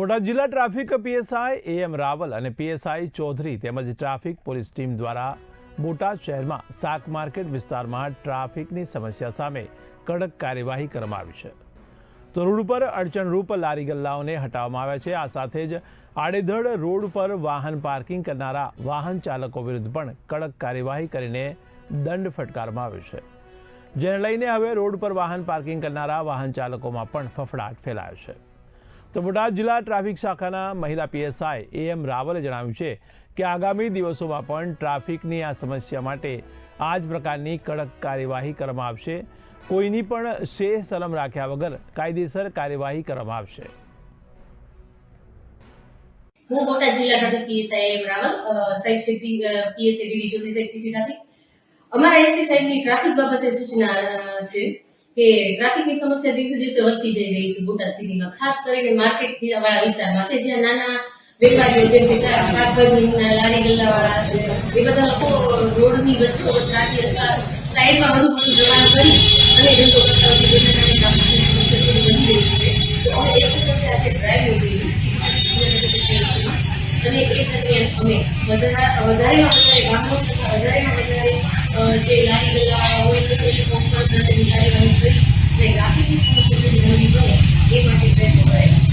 બોટાદ જિલ્લા traffic PSI એમ રાવલ અને PSI Chaudhary તેમજ ટ્રાફિક પોલીસ ટીમ દ્વારા બોટાદ શહેરમાં શાક માર્કેટ વિસ્તારમાં ટ્રાફિકની સમસ્યા સામે કડક કાર્યવાહી કરવામાં આવી છે. તો રોડ ઉપર અડચણરૂપ લારી ગલ્લાઓને હટાવવામાં આવ્યા છે. આ સાથે જ આડેધડ રોડ પર વાહન પાર્કિંગ કરનારા વાહન ચાલકો વિરુદ્ધ પણ કડક કાર્યવાહી કરીને દંડ ફટકારવામાં આવ્યો છે. જેને લઈને હવે રોડ પર વાહન પાર્કિંગ કરનારા વાહન ચાલકોમાં પણ ફફડાટ ફેલાયો છે. તો બોટાદ જિલ્લા ટ્રાફિક શાખાના મહિલા પીએસઆઈ એમ રાવલે જણાવ્યું છે કે આગામી દિવસોમાં પણ ટ્રાફિકની આ સમસ્યા માટે આ જ પ્રકારની કડક કાર્યવાહી કરવામાં આવશે. કોઈની પણ શેહ સલમ રાખ્યા વગર કાયદેસર કાર્યવાહી કરવામાં આવશે. હું બોટાદ જિલ્લા ટ્રાફિક પીએસઆઈ એમ રાવલ સાહેબ સિટી પીએસઆઈ ડીડી ચોથી સાહેબ સિટી ટ્રાફિક. અમારા એસપી સાહેબની ટ્રાફિક બાબતે સૂચના છે કે ટ્રાફિકની સમસ્યા દિવસે દિવસે વધતી જઈ રહી છે બોટાદ સિટીમાં, ખાસ કરીને માર્કેટ વાળા વિસ્તારમાં કે જ્યાં નાના વેપારીઓ જેમ કે શાકભાજીના લારી ગલ્લાવાળા છે એ બધા લોકો રોડની વચ્ચોવચ્ચ અથવા સાઈડમાં વધુ દબાણ કરી અને ધંધો કરતા હોય છે, જેના કારણે ટ્રાફિકની સમસ્યા થોડી વધી રહી છે. તો અમે એક વખતે આજે ડ્રાઈવ કરી અને એ દરમિયાન અમે વધારેમાં વધારે ગામો તથા વધારેમાં વધારે જે લારી ગલ્લાવાળા હોય છે તે લોકો ગાડીવાળી કરી અને ટ્રાફિકની સમસ્યા બને એ માટે પ્રયત્નો કરાયા.